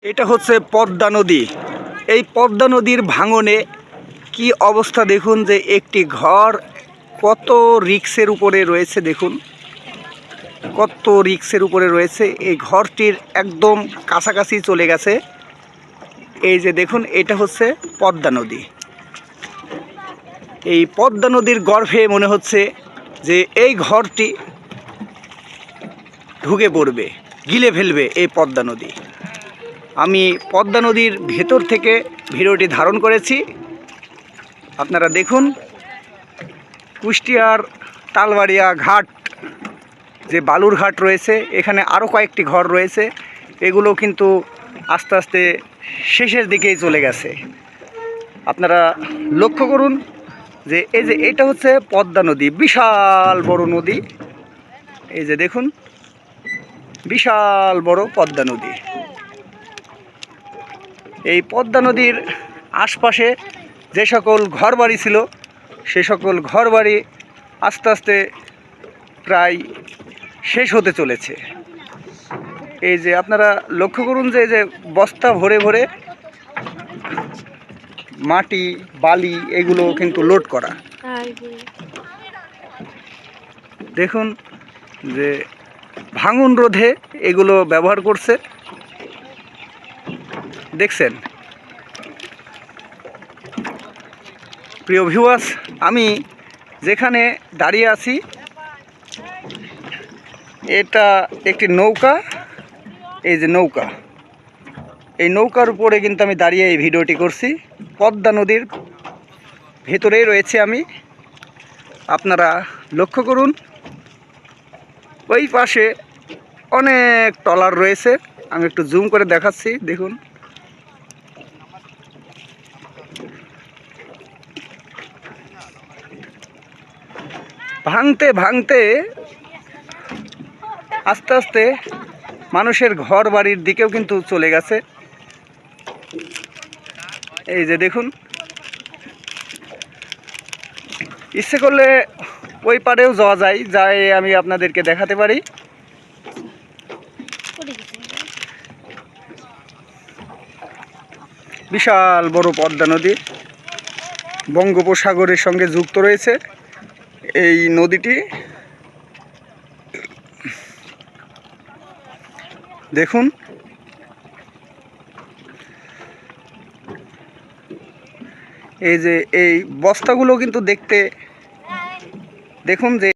এটা হচ্ছে পদ্মা নদী। এই পদ্মা নদীর ভাঙনে কি অবস্থা দেখুন, যে একটি ঘর কত রিক্সের উপরে রয়েছে। দেখুন কত রিক্সের উপরে রয়েছে। এই ঘরটির একদম কাছাকাছি চলে গেছে। এই যে দেখুন, এটা হচ্ছে পদ্মা নদী। এই পদ্মা নদীর গর্ভে মনে হচ্ছে যে এই ঘরটি ঢুকে পড়বে, গিলে ফেলবে এই পদ্মা নদী। আমি পদ্মা নদীর ভেতর থেকে ভিডিওটি ধারণ করেছি। আপনারা দেখুন, কুষ্টিয়ার তালবাড়িয়া ঘাট, যে বালুর ঘাট রয়েছে, এখানে আরও কয়েকটি ঘর রয়েছে। এগুলো কিন্তু আস্তে আস্তে শেষের দিকেই চলে গেছে। আপনারা লক্ষ্য করুন যে এটা হচ্ছে পদ্মা নদী, বিশাল বড় নদী। এই যে দেখুন, বিশাল বড় পদ্মা নদী। এই পদ্মা নদীর আশপাশে যে সকল ঘরবাড়ি ছিল, সে সকল ঘরবাড়ি আস্তে আস্তে প্রায় শেষ হতে চলেছে। এই যে আপনারা লক্ষ্য করুন যে বস্তা ভরে ভরে মাটি, বালি এগুলো কিন্তু লোড করা। দেখুন যে ভাঙন রোধে এগুলো ব্যবহার করছে। দেখছেন প্রিয় ভিউয়ার্স, আমি যেখানে দাঁড়িয়ে আছি এটা একটি নৌকা। এই যে নৌকা, এই নৌকার উপরে কিন্তু আমি দাঁড়িয়ে এই ভিডিওটি করছি। পদ্মা নদীর ভেতরেই রয়েছে আমি। আপনারা লক্ষ্য করুন, ওই পাশে অনেক ট্রলার রয়েছে। আমি একটু জুম করে দেখাচ্ছি। দেখুন ভাঙতে ভাঙতে আস্তে আস্তে মানুষের ঘর বাড়ির দিকেও কিন্তু চলে গেছে। এই যে দেখুন, ইচ্ছে করলে ওই পারেও যাওয়া যায়, আমি আপনাদেরকে দেখাতে পারি। বিশাল বড় পদ্মা নদী, বঙ্গোপসাগরের সঙ্গে যুক্ত রয়েছে এই নদীটি। দেখুন এই যে এই বস্তাগুলো কিন্তু দেখতে, দেখুন যে